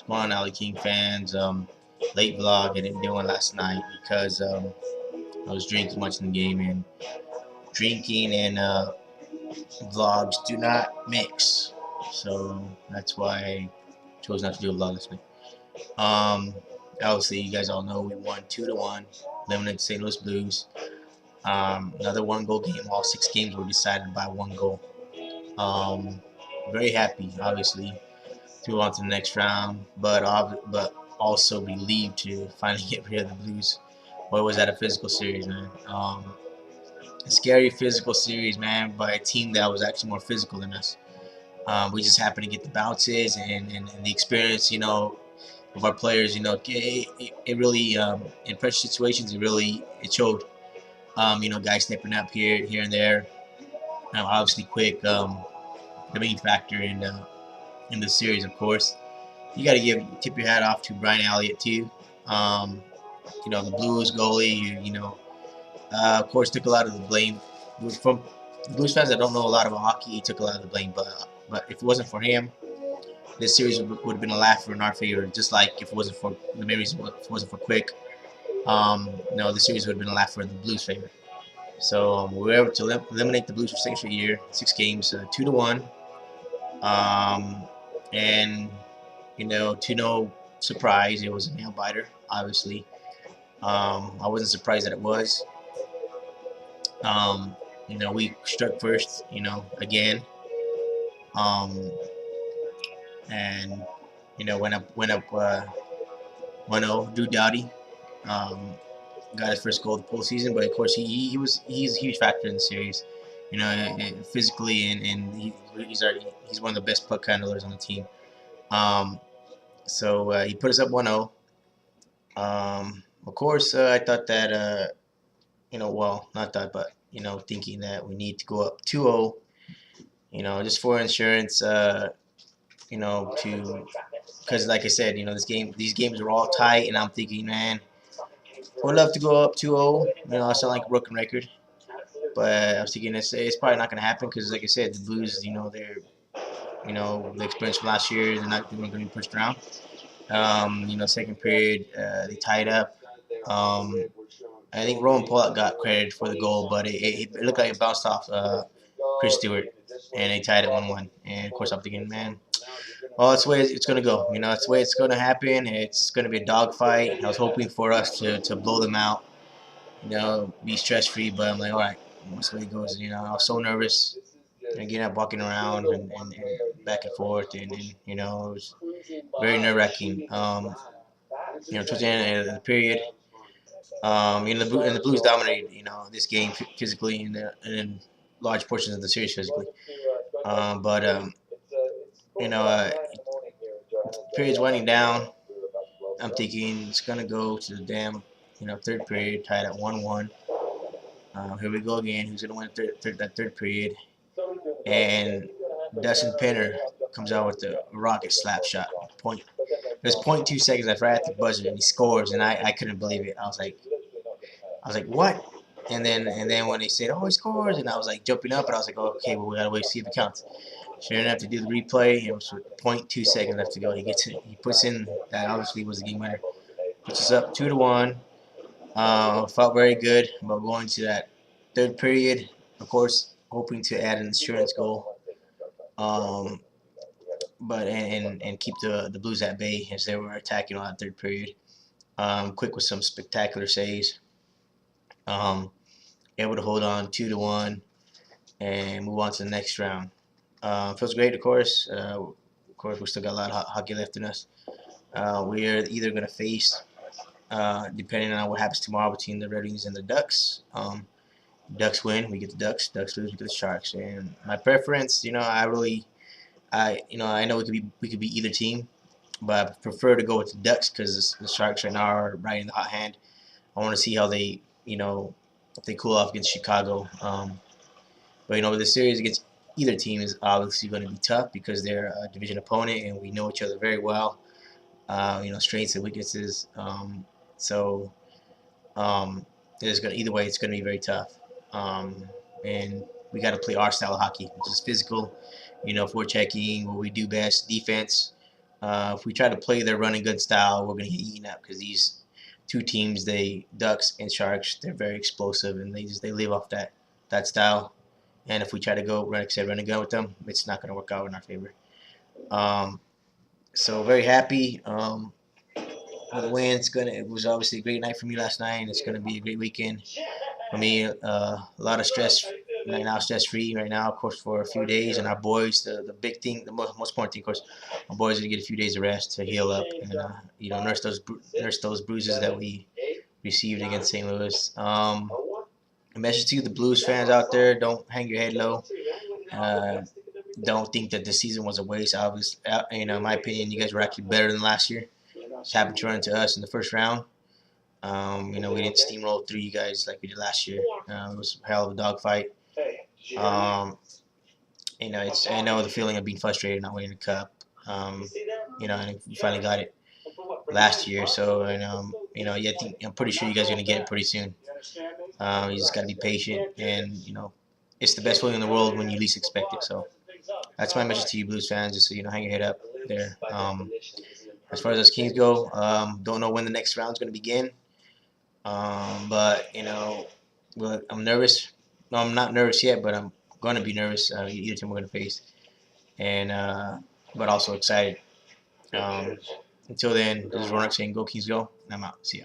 Come on, Alley King fans. Late vlog. I didn't do one last night because I was drinking much in the game, and drinking and vlogs do not mix. So that's why I chose not to do a vlog this week. Um, Obviously, you guys all know we won 2-1, eliminated St. Louis Blues. Another one-goal game. All 6 games were decided by one goal. Um, Very happy, obviously, to move on to the next round, but also relieved to finally get rid of the Blues. Boy, was that a physical series, man. A scary physical series, man, by a team that was actually more physical than us. We just happened to get the bounces and the experience, of our players. It really, in pressure situations, it showed. Guys stepping up here and there. Obviously, quick, the main factor in the series, of course. You got to tip your hat off to Brian Elliott too. Um, the Blues goalie. Of course, took a lot of the blame from Blues fans that don't know a lot about hockey. He took a lot of the blame, but if it wasn't for him, this series would have been a laugher in our favor. Just like if it wasn't for the main reason, if it wasn't for Quick, the series would have been a laugher in the Blues' favor. So we were able to eliminate the Blues for second straight year, 6 games, 2-1, and to no surprise, it was a nail biter. Obviously, I wasn't surprised that it was. We struck first, again, um, and went up 1-0. Drew Doughty got his first goal of the postseason, but of course he's a huge factor in the series. Physically and he's one of the best puck handlers on the team. Um, so he put us up 1-0. Of course, I thought that well, not that, but thinking that we need to go up 2-0. Just for insurance. To because like I said, these games are all tight, and I'm thinking, man, I would love to go up 2-0. I sound like a broken record, but I was thinking it's probably not going to happen because, like I said, the Blues, the experience from last year, they weren't going to be pushed around. Second period, they tied up. I think Roman Pollock got credited for the goal, but it looked like it bounced off Chris Stewart, and they tied it 1-1. And of course, I'm thinking, man, well, that's the way it's going to go. That's the way it's going to happen. It's going to be a dogfight. I was hoping for us to blow them out, be stress free, but I'm like, all right, that's the way it goes. I was so nervous, getting up, walking around, and back and forth, and it was very nerve wracking. Towards the end of the period, the Blues dominated, this game physically and in large portions of the series physically. But you know, uh, period's winding down. I'm thinking it's gonna go to the damn, third period, tied at 1-1. Here we go again. Who's gonna win that third period? And Dustin Penner comes out with the rocket slap shot. There's 0.2 seconds left right at the buzzer, and he scores, and I couldn't believe it. I was like, what? And then when they said, oh, he scores, and I was like jumping up, and I was like, oh, okay, well, we gotta wait to see if it counts. Sure enough, to do the replay, it was with 0.2 seconds left to go. He puts in that obviously was the game winner. Puts us up 2-1. Felt very good about going to that third period. Of course, hoping to add an insurance goal, um, but and keep the Blues at bay as they were attacking on that third period. Quick with some spectacular saves. Um, Able to hold on 2-1 and move on to the next round. Feels great, of course. We still got a lot of hockey left in us. We are either going to face, depending on what happens tomorrow between the Red Wings and the Ducks. Ducks win, we get the Ducks. Ducks lose, we get the Sharks. And my preference, I know we could be either team, but I prefer to go with the Ducks because the Sharks right now are right in the hot hand. I want to see how they, if they cool off against Chicago. But the series against either team is obviously going to be tough because they're a division opponent and we know each other very well. Strengths and weaknesses. So there's going either way it's going to be very tough. And we got to play our style of hockey, which is physical. Forechecking, what we do best, defense. If we try to play their run and gun style, we're gonna get eaten up because these two teams, they Ducks and Sharks, they're very explosive and they live off that style. And if we try to go run and gun with them, it's not gonna work out in our favor. Um, so very happy with the win. It was obviously a great night for me last night, and it's gonna be a great weekend for me. A lot of stress right now, stress free right now, of course, for a few days. And our boys, the big thing, the most important thing, of course, our boys are gonna get a few days of rest to heal up and nurse those bruises that we received against St. Louis. A message to the Blues fans out there: don't hang your head low. Uh, don't think that the season was a waste. Obviously, in my opinion, you guys were actually better than last year. Just happened to run into us in the first round. We didn't steamroll through you guys like we did last year. It was a hell of a dogfight. Um, I know the feeling of being frustrated not winning the cup. And we finally got it last year. So, yeah, I'm pretty sure you guys are gonna get it pretty soon. You just gotta be patient, and it's the best feeling in the world when you least expect it. So that's my message to you, Blues fans. Just hang your head up there. As far as us Kings go, don't know when the next round's gonna begin. But well, I'm nervous. No, I'm not nervous yet, but I'm gonna be nervous. Either team we're gonna face, and but also excited. Um, until then, this is Ronak saying, "Go Kings, go!" And I'm out. See ya.